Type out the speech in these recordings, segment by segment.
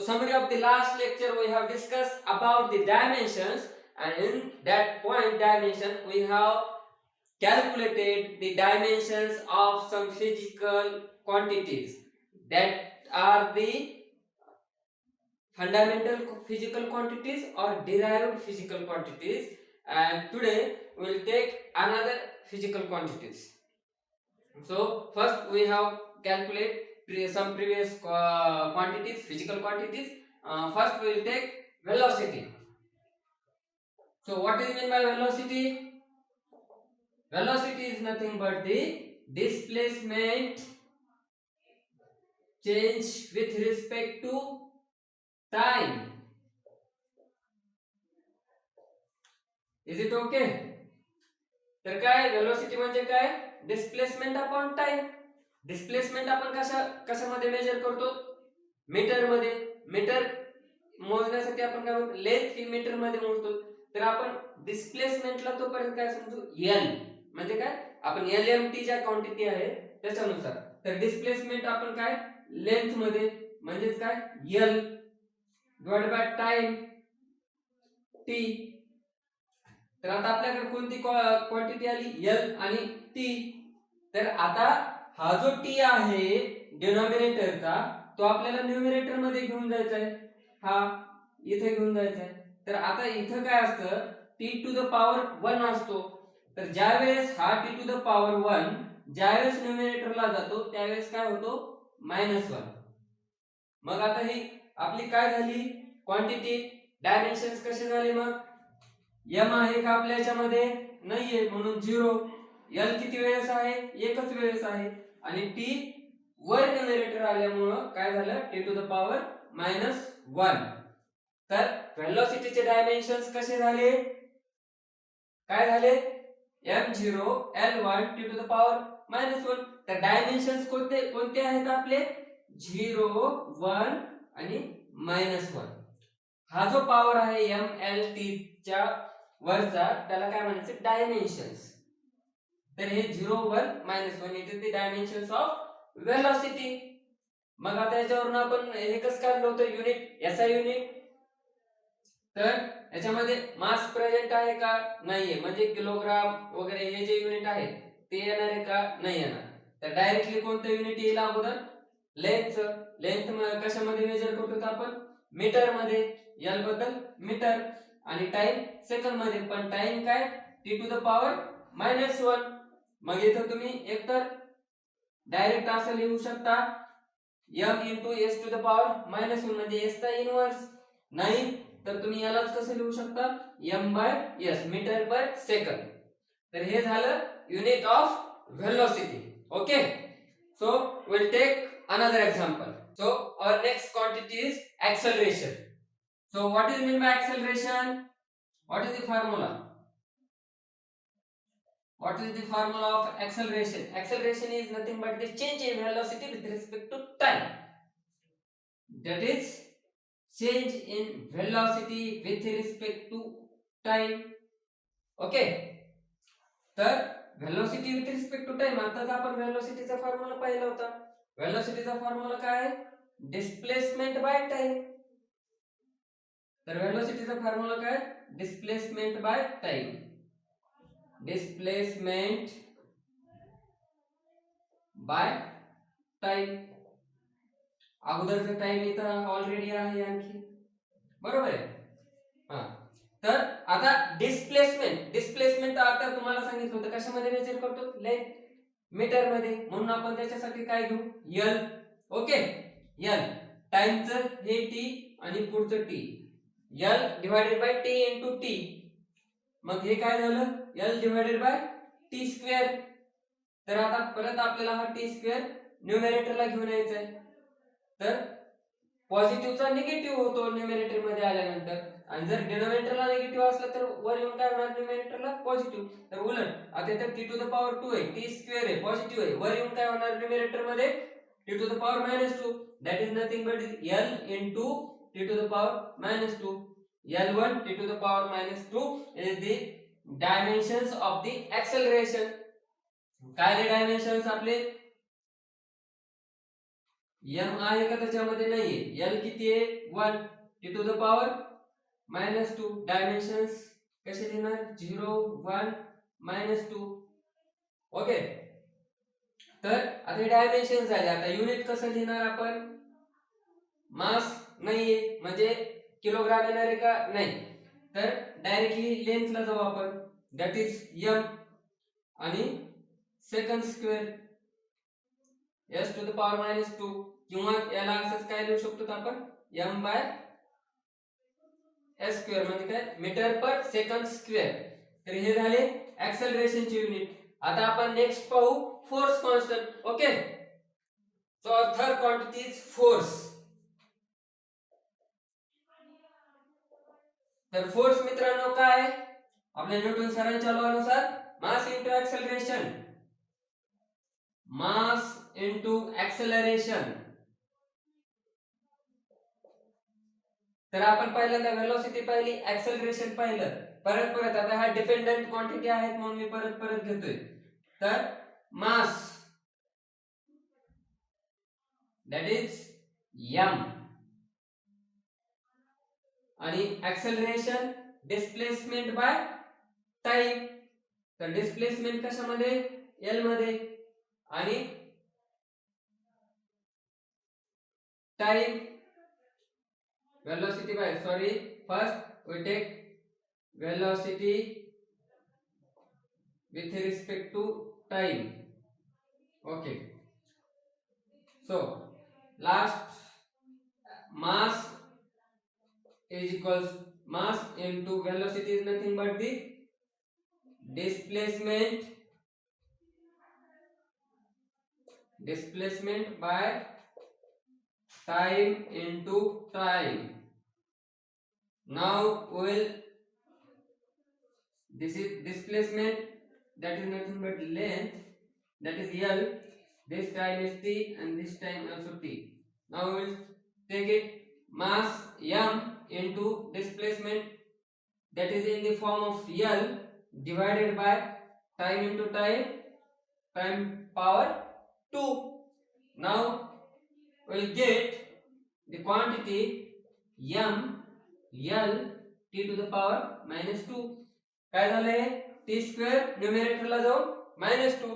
summary of the last lecture, we have discussed about the dimensions, and in that point dimension we have calculated the dimensions of some physical quantities that are the fundamental physical quantities or derived physical quantities. And today we will take another physical quantities. So first we have calculate some previous quantities, physical quantities. First we will take velocity. So what is meant by velocity? Velocity is nothing but the displacement change with respect to time. Is it okay? तर काय velocity म्हणजे काय? Displacement upon time. Displacement आपण कशामध्ये major करतो? Metre मध्ये. Metre मोजण्यासाठी आपण काय म्हणतो? लेंथ ही मीटर मध्ये मोजतो. तर आपण डिस्प्लेसमेंटला तोपर्यंत काय समजू? एल म्हणजे काय? आपण LMT ज्या क्वांटिटी आहे त्याच्यानुसार. तर डिस्प्लेसमेंट आपण काय? लेंथ मध्ये म्हणजेच काय? L divided by time T. तर आता आपल्याकडे कोणती क्वांटिटी आली? एल आणि टी. तर आता हा जो टी आहे डिनॉमिनेटरचा तो आपल्याला न्यूमरेटर मध्ये घेऊन जायचा आहे. हा इथे घेऊन जायचा आहे. तर आता इथं काय असतं? टी टू द पॉवर 1 असतो. तर ज्यावेळेस हा टी टू द पॉवर 1 ज्यावेळेस न्यूमरेटरला जातो त्यावेळेस काय होतो? -1. मग आता ही आपली काय झाली क्वांटिटी? डायमेन्शन्स कसे झाले? मग m आहे का आपल्या याच्यामध्ये? नाहीये म्हणून 0. l किती वेळेस आहे? एकच वेळेस आहे. आणि t वर न्यूमरेटर आल्यामुळं काय झालं? t to the power -1. तर व्हेलॉसिटीचे डायमेन्शन्स कसे झाले? काय झाले? m0 l1 t to the power -1. तर डायमेन्शन्स कोणते आहेत आपले? 0 1 आणि -1. हा जो पॉवर आहे mlt च्या वरचा त्याला काय म्हणायचं? डायमेन्शन्स. तर हे 0 1 -1 it is the dimensions of velocity. मग आता याच्यावरून आपण हे कसं काढलं होतं? Unit SI unit. तर याच्यामध्ये मास प्रेझेंट आहे का? नाहीये. म्हणजे किलोग्राम वगैरे हे जे युनिट आहेत ते येणार आहे का? नाही येणार. तर डायरेक्टली कोणतं युनिट येईल अगोदर? लेंथ. लेंथ कशामध्ये मेजर करतो आपण? मीटर मध्ये. एल बद्दल मीटर. आणि टाइम सेकंड मध्ये. पण टाइम काय? T to the power -1. मग इथं तुम्ही एकतर डायरेक्ट असं लिहू शकता m into s to the power -1 म्हणजे s चा इनवर्स. नाही तर तुम्ही यालाच कसं लिहू शकता? m/s metre per second. तर हे झालं unit of velocity. Okay. So we'll take another example. So our next quantity is acceleration. So what is mean by acceleration? What is the formula? What is the formula of acceleration? Acceleration is nothing but the change in velocity with respect to time. That is change in velocity with respect to time. Okay. तर velocity with respect to time. आताच आपण velocityचा formula पाहिला होता. velocityचा formula काय आहे? Displacement by time. तर वेलोसिटीचा formula काय? Displacement by time. Displacement by time. अगोदरचा टाइम इथं ऑलरेडी आहे आणखी. बरोबर आहे? हां. तर आता डिस्प्लेसमेंट आता तुम्हाला सांगितलं होतं कशामध्ये मेजर करतो? लेंथ मीटर मध्ये. म्हणून आपण त्याच्यासाठी काय घेऊ? l. ओके. l टाइमचं हे t आणि पुढचं t. l divided by t into t. मग हे काय झालं? l divided by t square. तर आता परत आपल्याला हा t स्क्वेअर न्यूमरेटरला घेऊन यायचा आहे. तर पॉझिटिव्हचा निगेटिव्ह होतो न्यूमरेटर मध्ये आल्यानंतर. आणि जर डिनॉमिनेटरला निगेटिव्ह असला तर वर येऊन काय होणार? न्यूमरेटरला पॉझिटिव्ह. तर उलट आता इथे t टू द पॉवर 2 आहे, t स्क्वेअर आहे, पॉझिटिव्ह आहे. वर येऊन काय होणार न्यूमरेटर मध्ये? t to the power -2. That is nothing but l into t to the power -2. L1 t to the power -2 is the dimensions of the acceleration. काय रे dimensions आपले? m आहे का त्याच्यामध्ये? नाहीये. l किती आहे? 1 t to the power -2. Dimensions कसे लिहिणार? 0 1 -2. ओके. तर आता हे डायमेन्शन झाले. आता युनिट कसं लिहिणार आपण? मास नाहीये म्हणजे किलोग्राम येणार आहे का? नाही. तर डायरेक्टली लेंथला जाऊ आपण, दॅट इज m आणि second square s to the power -2, किंवा याला असंच काय लिहू शकतो आपण? m बाय s स्क्वेअर म्हणजे काय? Metre per second square. तर हे झाले ऍक्सेलरेशनचे युनिट. आता आपण नेक्स्ट पाहू force constant. Okay. So third quantity is force. तर फोर्स मित्रांनो काय? आपल्या न्यूटन सरांच्या लॉ नुसार mass into acceleration. Mass into acceleration. तर आपण पहिल्यांदा वेलोसिटी पाहिली, ऍक्सेलरेशन पाहिलं. परत आता हा डिपेंडंट क्वांटिटी आहेत म्हणून मी परत घेतोय. तर मास दॅट इज m आणि ऍक्सेलरेशन डिस्प्लेसमेंट बाय टाइम. तर डिस्प्लेसमेंट कशामध्ये? l मध्ये, आणि time velocity by, sorry, first we take velocity with respect to time. Okay, so last mass is equals mass into velocity is nothing but the displacement by time into time. Now we will, this is displacement, that is nothing but length, that is L. This time is T and this time also T. Now we will take it mass m into displacement, that is in the form of L divided by time into time power 2. Now we will get the quantity m l t to the power -2. काय झालंय? t square न्यूमरेटरला जाऊन -2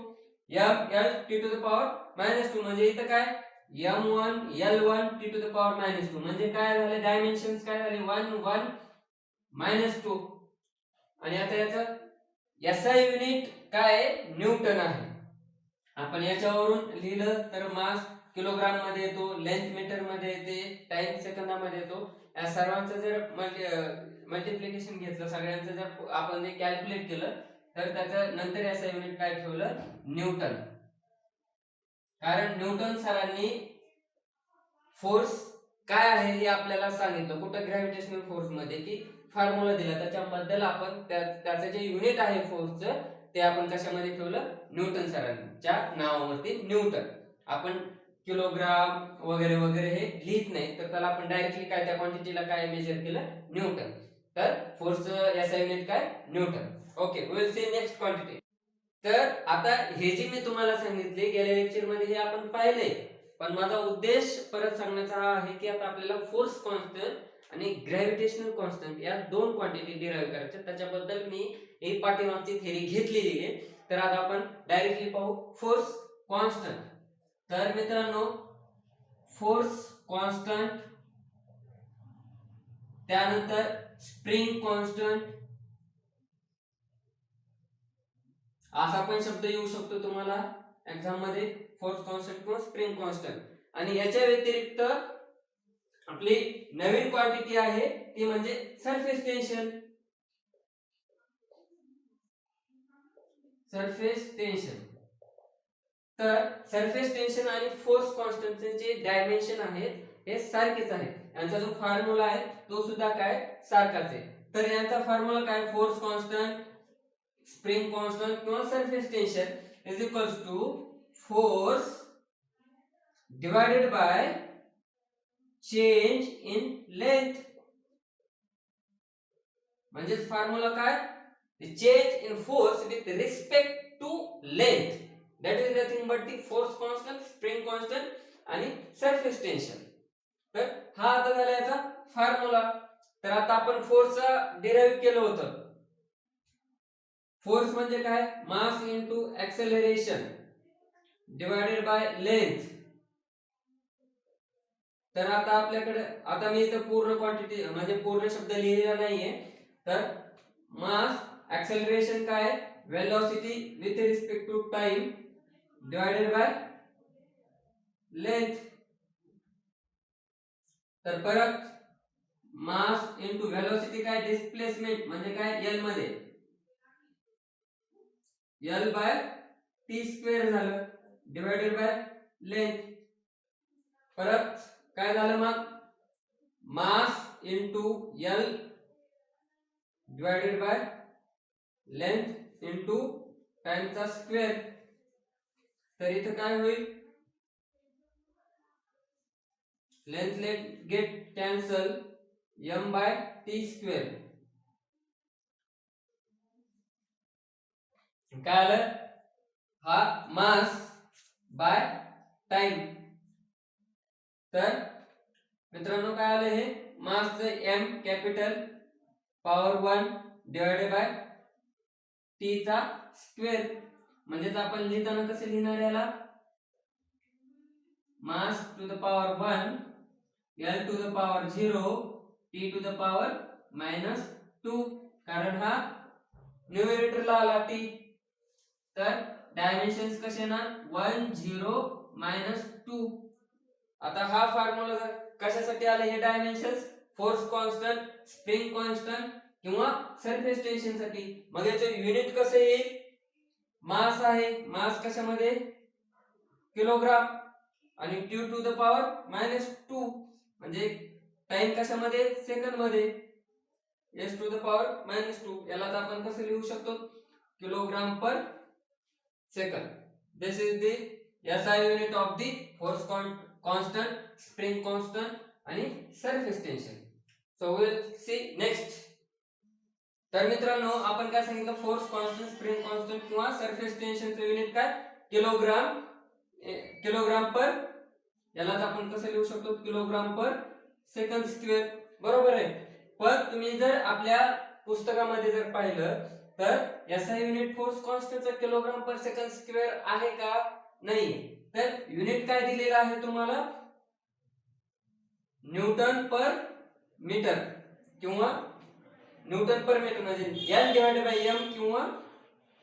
m l t to the power -2 म्हणजे इथं काय? m1 l1 t to the power -2 म्हणजे काय झाले? Dimensions काय झाले? 1 1 -2. आणि आता याचं SI युनिट काय? न्यूटन आहे. आपण याच्यावरून लिहिलं तर मास किलोग्राम मध्ये येतो, लेंथ मीटर मध्ये येते, टाइम सेकंदामध्ये येतो. या सर्वांचं जर मल्टिप्लिकेशन घेतलं, सगळ्यांचं जर आपण कॅल्क्युलेट केलं तर त्याचं नंतर याचं युनिट काय ठेवलं? न्यूटन. कारण न्यूटन सरांनी फोर्स काय आहे हे आपल्याला सांगितलं. कुठं? ग्रॅव्हिटेशनल फोर्स मध्ये, की फॉर्म्युला दिला त्याच्याबद्दल आपण त्याचं जे युनिट आहे फोर्सचं ते आपण कशामध्ये ठेवलं? न्यूटन सरांच्या नावावरती न्यूटन. आपण किलोग्राम वगैरे वगैरे हे लिहित नाही, तर त्याला आपण डायरेक्टली काय त्या क्वांटिटीला काय मेजर केलं? न्यूटन. तर फोर्सचं याचा युनिट काय? Newton. Okay, we will see next quantity. तर आता हे जे मी तुम्हाला सांगितले गेल्या लेक्चर मध्ये हे आपण पाहिले, पण माझा उद्देश परत सांगण्याचा हा आहे की आता आपल्याला फोर्स कॉन्स्टंट आणि ग्रॅव्हिटेशनल कॉन्स्टंट या दोन क्वांटिटी डिराइव्ह करायच्या. त्याच्याबद्दल मी एक पाठीमागची थेरी घेतलेली आहे. तर आता आपण डायरेक्टली पाहू फोर्स कॉन्स्टंट. तर मित्रांनो, फोर्स कॉन्स्टंट, त्यानंतर स्प्रिंग कॉन्स्टंट असा पण शब्द येऊ शकतो तुम्हाला एक्झाम मध्ये, फोर्स कॉन्स्टंट किंवा स्प्रिंग कॉन्स्टंट. आणि याच्या व्यतिरिक्त आपली नवीन क्वांटिटी आहे ती म्हणजे सरफेस टेन्शन. Surface tension. तर सरफेस टेन्शन आणि फोर्स कॉन्स्टंटचे जे डायमेन्शन आहेत हे सारखेच आहेत. यांचा जो फॉर्म्युला आहे तो सुद्धा काय? सारखाच आहे. तर यांचा फॉर्म्युला काय? फोर्स कॉन्स्टंट, स्प्रिंग कॉन्स्टंट किंवा surface tension is equals to force divided by change in length. म्हणजे फॉर्म्युला काय? Change in force with respect to length. That is nothing but the force constant, spring constant आणि surface tension. तर हा आता झाला याचा formula. तर आता आपण फोर्सचा डिराइव्ह केलं होतं. फोर्स म्हणजे काय? Mass into acceleration divided by length. तर आता आपल्याकडे, आता मी इथं पूर्ण क्वांटिटी म्हणजे पूर्ण शब्द लिहिलेला नाहीये. तर मास ऍक्सेलरेशन काय? Velocity with respect to time divided by length. तर परत मास इनटू वेलोसिटी काय? डिस्प्लेसमेंट म्हणजे काय? एल मध्ये एल बाय टी स्क्वेअर झालं डिवाइडेड बाय लेंथ. परत काय झालं मग? Mass into L divided by length into टाइमचा स्क्वेअर. तर इथं काय होईल? Length get cancel m by T square. काय आलं? हा मास बाय टाइम. तर मित्रांनो काय आलं? हे मासचं m capital power 1 divided by T चा स्क्वेअर. म्हणजेच आपण लिहिताना कसं लिहिणार याला? Mass to the power 1 L to the power 0 T to the power -2. कारण हा न्यूमरेटरला आला T. तर डायमेन्शन्स कसे ना 1 0 -2. आता हा फॉर्म्युला कशासाठी आले हे dimensions? Force constant, spring constant किंवा सरफेस टेन्शन साठी. मग याचे युनिट कसं येईल? मास आहे, मास कशामध्ये? किलोग्राम. आणि q टू द पॉवर -2 म्हणजे टाइम कशामध्ये? सेकंड मध्ये s टू द पॉवर -2. याला आपण कसं लिहू शकतो? Kilogram per second. This is the SI unit of the force constant, spring constant आणि surface tension. So we will see next. तर मित्रांनो आपण काय सांगितलं? फोर्स कॉन्स्टंट, स्प्रिंग कॉन्स्टंट किंवा सरफेस टेन्शनचं युनिट काय? किलोग्राम. किलोग्राम पर, याला आपण कसं लिहू शकतो? Kilogram per second square. बरोबर आहे. पण तुम्ही जर आपल्या पुस्तकामध्ये जर पाहिलं तर SI युनिट फोर्स कॉन्स्टंटचा किलोग्राम पर सेकंड स्क्वेअर आहे का? नाही. तर युनिट काय दिलेला आहे तुम्हाला? न्यूटन पर मीटर किंवा न्यूटन पर मीटर म्हणजे N डिवाइडेड बाय M किंवा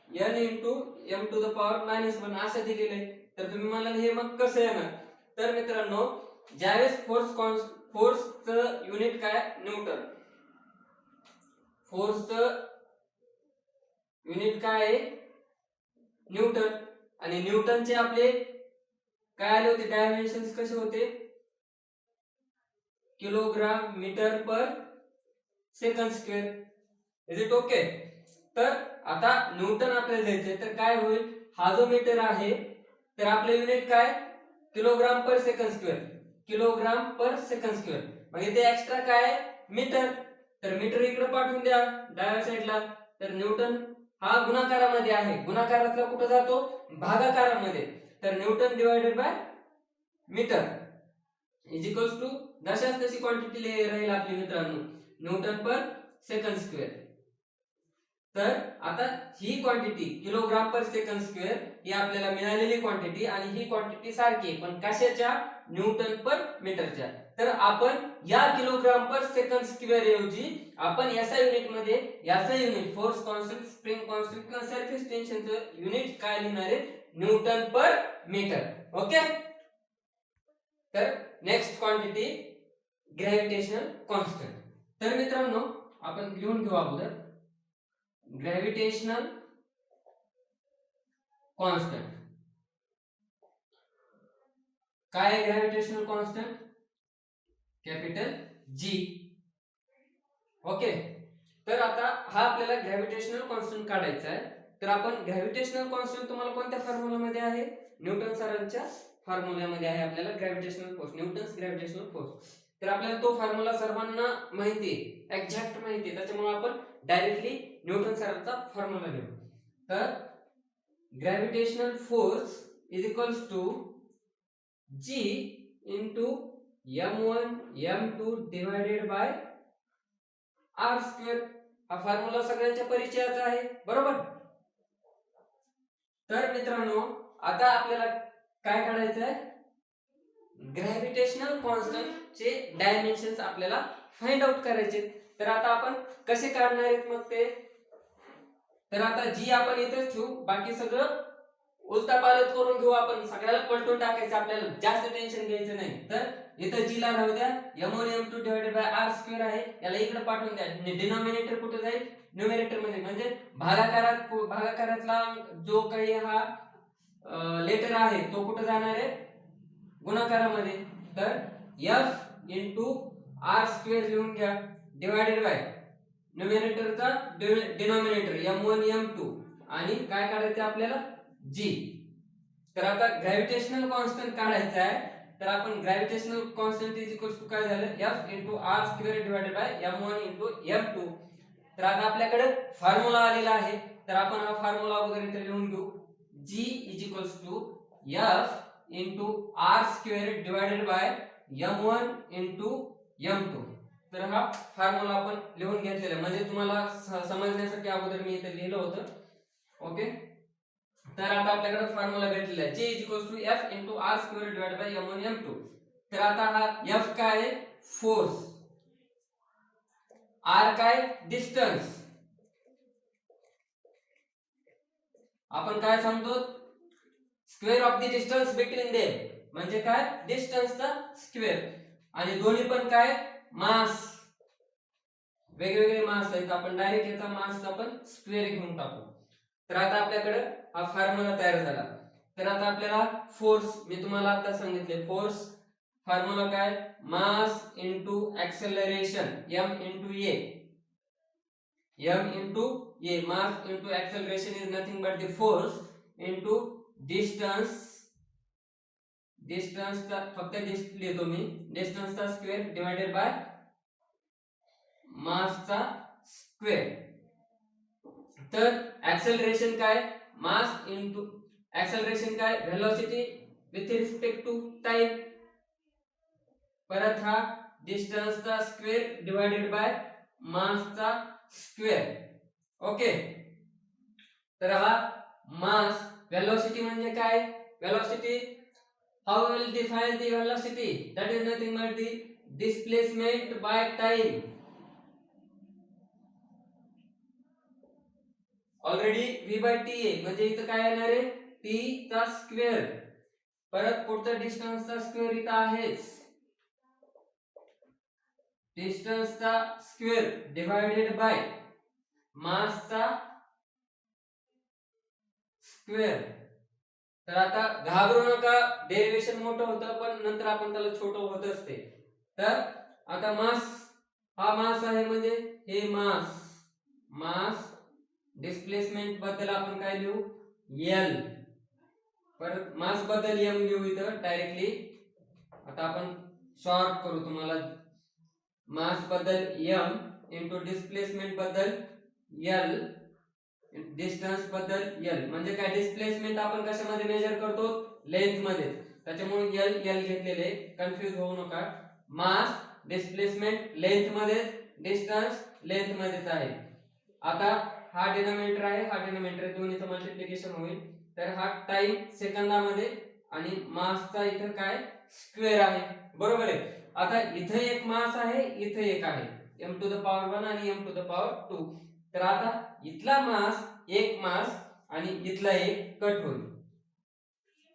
N into M to the power -1 असं दिलेलं आहे. तर तुम्ही मला हे मग कसं येणार? तर मित्रांनो ज्यावेळेस फोर्सचं युनिट काय? न्यूटन. फोर्सचं युनिट काय आहे? न्यूटन. आणि न्यूटनचे आपले काय आले होते? डायमेन्शन्स कसे होते? Kilogram metre per second square. Is it okay? तर आता न्यूटन आपल्याला द्यायचे, तर काय होईल? हा जो मीटर आहे तर आपले युनिट काय? Kilogram per second square. Kilogram per second square. मग इथे एक्स्ट्रा काय? मीटर. तर मीटर इकडे पाठवून द्या डाव्या साईडला. तर न्यूटन हा गुणाकारामध्ये आहे. गुणाकारातला कुठे जातो? भागाकारामध्ये. तर newton divided by metre is equals to जशाच तशी क्वांटिटी राहील आपली मित्रांनो, न्यूटन पर सेकंड स्क्वेअर. तर आता ही quantity kilogram per second square ही आपल्याला मिळालेली क्वांटिटी आणि ही क्वांटिटी सारखी आहे, पण कशाच्या? न्यूटन पर मीटरच्या. तर आपण या किलोग्राम पर सेकंड स्क्वेअर ऐवजी आपण SI युनिट मध्ये याचं unit force constant, spring constant किंवा सरफेस टेन्शनचं युनिट काय लिहिणार आहे? Newton per metre. ओके. तर नेक्स्ट क्वांटिटी ग्रॅव्हिटेशनल कॉन्स्टंट. तर मित्रांनो आपण लिहून घेऊ अगोदर ग्रॅव्हिटेशनल कॉन्स्टंट. काय आहे gravitational constant? Capital G. Okay. तर आता हा आपल्याला ग्रॅव्हिटेशनल कॉन्स्टंट काढायचा आहे. तर आपण ग्रॅव्हिटेशनल कॉन्स्टंट तुम्हाला कोणत्या फॉर्म्युलामध्ये आहे? न्यूटन सरांच्या फॉर्म्युलामध्ये आहे आपल्याला gravitational force, Newton's gravitational force. तर आपल्याला तो फॉर्म्युला सर्वांना माहिती आहे, एक्झॅक्ट माहिती आहे, त्याच्यामुळे आपण डायरेक्टली न्यूटन सरांचा फॉर्म्युला घेऊ. तर gravitational force is equals to G into m1 m2 divided by r square. हा फॉर्म्युला सगळ्यांच्या परिचयाचा आहे, बरोबर. तर मित्रांनो, आता आपल्याला काय काढायचं आहे, ग्रॅव्हिटेशनल कॉन्स्टंट चे डायमेन्शन्स आपल्याला फाइंड आउट करायचे. तर आता आपण कसे काढणार आहेत मग ते, तर आता जी आपण इथेच ठेवू, बाकी सगळं उलटापालट करून घेऊ आपण, सगळ्याला पलटून टाकायचं, आपल्याला जास्त टेन्शन घ्यायचं नाही. तर इथं जी ला राहू द्या, m1 m2 divided by r square आहे, याला इकडे पाठवून द्या. डिनॉमिनेटर कुठे जाईल, न्यूमरेटर मध्ये, म्हणजे भागाकारातला जो काही हा लेटर आहे तो कुठे जाणार आहे, गुणाकारामध्ये. तर f इंटू r स्क्वेअर लिहून घ्या, divided by न्यूमरेटरचा denominator m1 m2 आणि काय काढायचं आपल्याला, g. तर आता ग्रॅव्हिटेशनल कॉन्स्टंट काढायचा आहे, तर आपण gravitational constant is equals to काय झालं, f into r square divided by m1 into m2. तर आता आपल्याकडे फॉर्म्युला आलेला आहे, तर आपण हा फॉर्म्युला अगोदर इथे लिहून घेऊ, g is equals to f into r square divided by m1 into m2. तर हा फॉर्म्युला आपण लिहून घेतलेला आहे, म्हणजे तुम्हाला समजण्यासाठी अगोदर मी इथे लिहिलं होतं. ओके, तर आता आपल्याकडे फॉर्म्युला भेटलेला आहे, g is equals to f into r square divided by m1 m2. तर आता हा f काय आहे, फोर्स, r काय, डिस्टन्स. आपण काय सांगतो, square of the distance between them, म्हणजे काय, डिस्टन्सचा स्क्वेअर. आणि दोन्ही पण काय, मास, वेगवेगळे मास आहेत, आपण डायरेक्ट याचा मास आपण स्क्वेअर घेऊन टाकू. तर आता आपल्याकडे हा फॉर्म्युला तयार झाला. तर आता आपल्याला फोर्स, मी तुम्हाला आता सांगितले, फोर्स फॉर्म्युला काय, mass into acceleration, m into a. m into a, mass into acceleration is nothing but the force into distance. डिस्टन्सचा फक्त लिहितो मी, डिस्टन्सचा स्क्वेअर डिवायडेड बाय मासचा स्क्वेअर. तर ऍक्सेलरेशन काय, मास इंटू ऍक्सेलरेशन काय, velocity with respect to time. परत हा डिस्टन्सचा स्क्वेअर डिवायडेड बाय मासचा स्क्वेअर. ओके, तर हा मास, व्हेलॉसिटी म्हणजे काय, velocity, how will define the velocity, that is nothing but the displacement by time. Already v by t आहे, म्हणजे इथं काय येणार आहे, t चा स्क्वेअर, परत पुढचा डिस्टन्सचा स्क्वेअर इथं आहेच, डिस्टन्सचा स्क्वेअर डिवायडेड बाय मासचा स्क्वेअर. तर आता घाबरू नका, डेरिवेशन मोठं होतं पण नंतर आपण त्याला छोटं होत असते. तर आता मास, हा मास आहे, म्हणजे हे मास, मास डिस्प्लेसमेंट बद्दल आपण काय लिहू, L. परत मास बद्दल m लिहू इथं डायरेक्टली. आता आपण शॉर्ट करू, तुम्हाला मास बद्दल m इंटू डिस्प्लेसमेंट बद्दल L, डिस्टन्स बद्दल L. म्हणजे काय, डिस्प्लेसमेंट आपण कशामध्ये मेजर करतो, लेंथ मध्ये, त्याच्यामुळे L घेतलेले, कन्फ्यूज होऊ नका. मास डिस्प्लेसमेंट लेंथ मध्ये, डिस्टन्स लेंथ मध्येच आहे. आता हा डिनॉमिनेटर आहे, हा डिनॉमिनेटर, दोन्हीचं मल्टिप्लिकेशन होईल. तर हा टाइम सेकंदामध्ये आणि मासचा इथं काय, स्क्वेअर आहे, बरोबर आहे. आता इथं एक मास आहे, इथं एक आहे, m टू द पॉवर 1 आणि m टू द पॉवर 2. तर आता इथला मास, एक मास, आणि इथला एक कट होईल.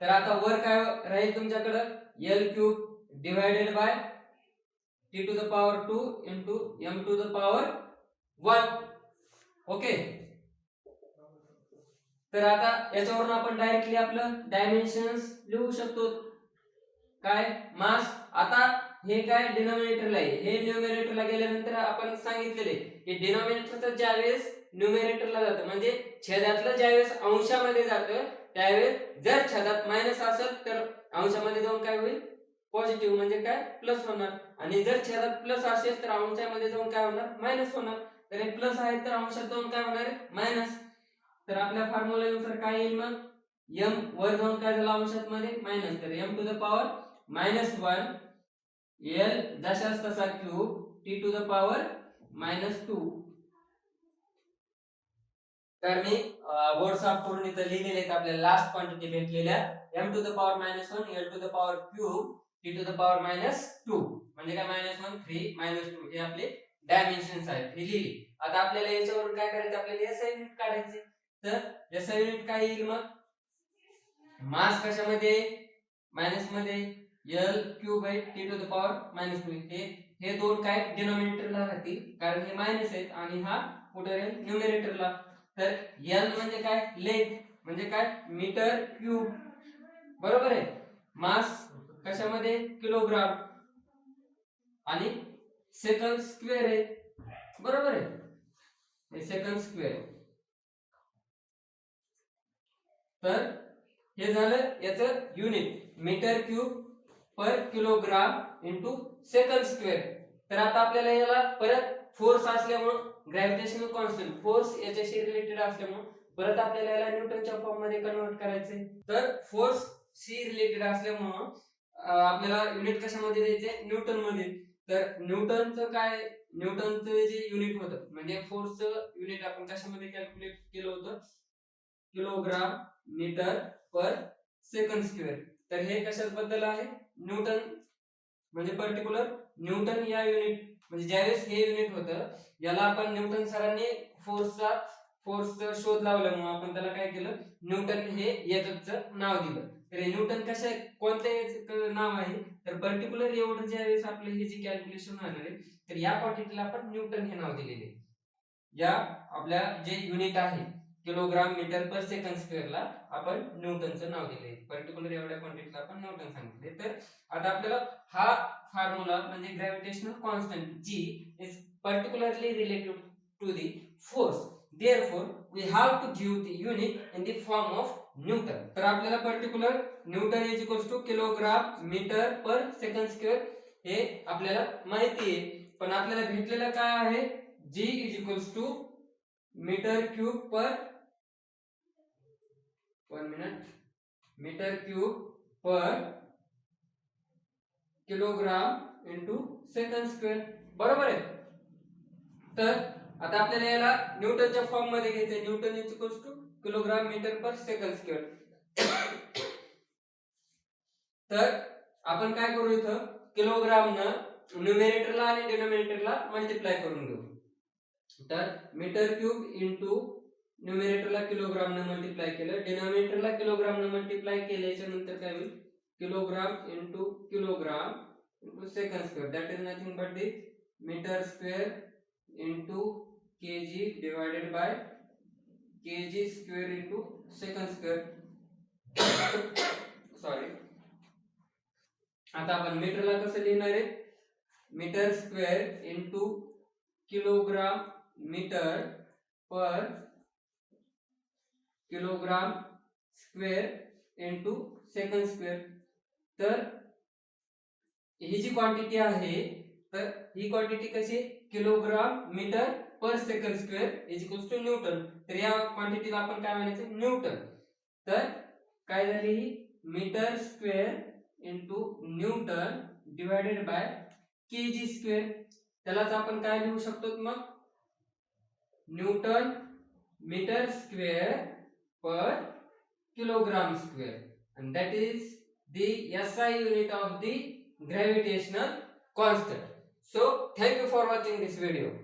तर आता वर काय राहील तुमच्याकडे, l cube divided by t to the power 2 into m to the power 1. Okay, तर आता याच्यावरून आपण डायरेक्टली आपलं डायमेन्शन्स लिहू शकतो. काय, मास, आता हे काय डिनॉमिनेटरला आहे, हे न्यूमरेटरला गेल्यानंतर आपण सांगितलेले की डिनॉमिनेटरचं ज्यावेळेस न्यूमरेटरला जातं, म्हणजे छेदातलं ज्यावेळेस अंशामध्ये जातं, त्यावेळेस जर छेदात मायनस असेल तर अंशामध्ये जाऊन काय होईल, पॉझिटिव्ह, म्हणजे काय, प्लस होणार. आणि जर छेदात प्लस असेल तर अंशामध्ये जाऊन काय होणार, मायनस होणार. तर हे प्लस आहे तर अंशात जाऊन काय होणार, मायनस. तर आपल्या फॉर्म्युलानुसार काय येईल मग, m वर जाऊन काय झालं अंशात मध्ये मायनस, तर m to the power -1 l जशास तसा cube t to the power -2. तर मी बोर्ड साफ करून इथं लिहिलेले आहेत आपल्याला लास्ट क्वांटिटी भेटलेल्या m to the power -1 l to the power cube t to the power -2 म्हणजे काय -1 3 -2 हे आपले डायमेन्शन्स आहेत हे लिहिली. आता आपल्याला याच्यावरून काय करायचं आपल्याला SI युनिट काढायचे. तर SI युनिट काय येईल मग मास कशामध्ये मायनस मध्ये l क्यूब आहे t टू द पॉवर -2 हे दोन काय डिनॉमिनेटरला राहतील कारण हे मायनस आहेत आणि हा कुठे राहील न्यूमरेटरला. तर l म्हणजे काय लेंथ म्हणजे काय मीटर क्यूब बरोबर आहे. मास कशामध्ये किलोग्राम आणि सेकंड स्क्वेअर आहे बरोबर आहे हे सेकंड स्क्वेअर. तर हे झालं याचं unit metre cube per kilogram into second square. तर आता आपल्याला याला परत फोर्स असल्यामुळे ग्रॅव्हिटेशनल कॉन्स्टंट फोर्स याच्याशी रिलेटेड असल्यामुळे परत आपल्याला याला न्यूटनच्या फॉर्म मध्ये कन्वर्ट करायचे. तर फोर्स शी रिलेटेड असल्यामुळे आपल्याला युनिट कशामध्ये द्यायचे न्यूटन मध्ये. तर न्यूटनचं काय न्यूटनचं जे युनिट होतं म्हणजे फोर्सचं युनिट आपण कशामध्ये कॅल्क्युलेट केलं होतं kilogram metre per second square. तर हे कशाबद्दल आहे न्यूटन म्हणजे पर्टिक्युलर न्यूटन या युनिट म्हणजे ज्यावेळेस हे युनिट होतं याला आपण न्यूटन सरांनी फोर्सचा शोध लावल्यामुळे आपण त्याला काय केलं न्यूटन हे एककचं नाव दिलं. तर हे न्यूटन कशा कोणत्या नाव आहे तर पर्टिक्युलर एवढं ज्यावेळेस आपलं हे जे कॅल्क्युलेशन होणार आहे तर या क्वांटिटीला आपण न्यूटन हे नाव दिलेले. या आपल्या जे युनिट आहे किलोग्राम मीटर पर सेकंड स्क्वेअरला आपण न्यूटनचं नाव दिले पर्टिक्युलर एवढ्या क्वांटिटीला आपण न्यूटन सांगितले. तर आता आपल्याला हा फॉर्म्युला म्हणजे gravitational constant G is particularly related to the force, therefore we have to give the unit in the form of Newton. तर आपल्याला particular newton is equals to kilogram metre per second square हे आपल्याला माहिती आहे. पण आपल्याला भेटलेलं काय आहे G is equals to metre cube per 1 minute metre cube per kilogram into second square बरोबर आहे. तर आता आपल्याला याला न्यूटनच्या फॉर्म मध्ये घ्यायचे newton is equals to kilogram metre per second square. तर आपण काय करू इथं किलोग्राम न न्यूमरेटरला आणि डिनॉमिनेटरला मल्टिप्लाय करून घेऊ. तर मीटर क्यूब इंटू न्यूमरेटरला किलोग्राम न मल्टिप्लाय केलं डिनॉमिनेटरला किलोग्राम न मल्टिप्लाय केल्याच्या नंतर काय होईल kilogram into kilogram into second square that is nothing but the metre square into kg divided by kg square into second square sorry. आता आपण मीटरला कसं लिहिणार आहे metre square into kilogram metre per kilogram square into second square. तर ही जी quantity आहे तर ही क्वांटिटी कशी kilogram metre per second square is equals to newton. तर या क्वांटिटीला आपण काय म्हणायचं न्यूटन. तर काय झाली ही metre square into newton divided by kg square. त्यालाच आपण काय लिहू शकतो मग newton metre square per kilogram square and that is the SI unit of the gravitational constant. So thank you for watching this video.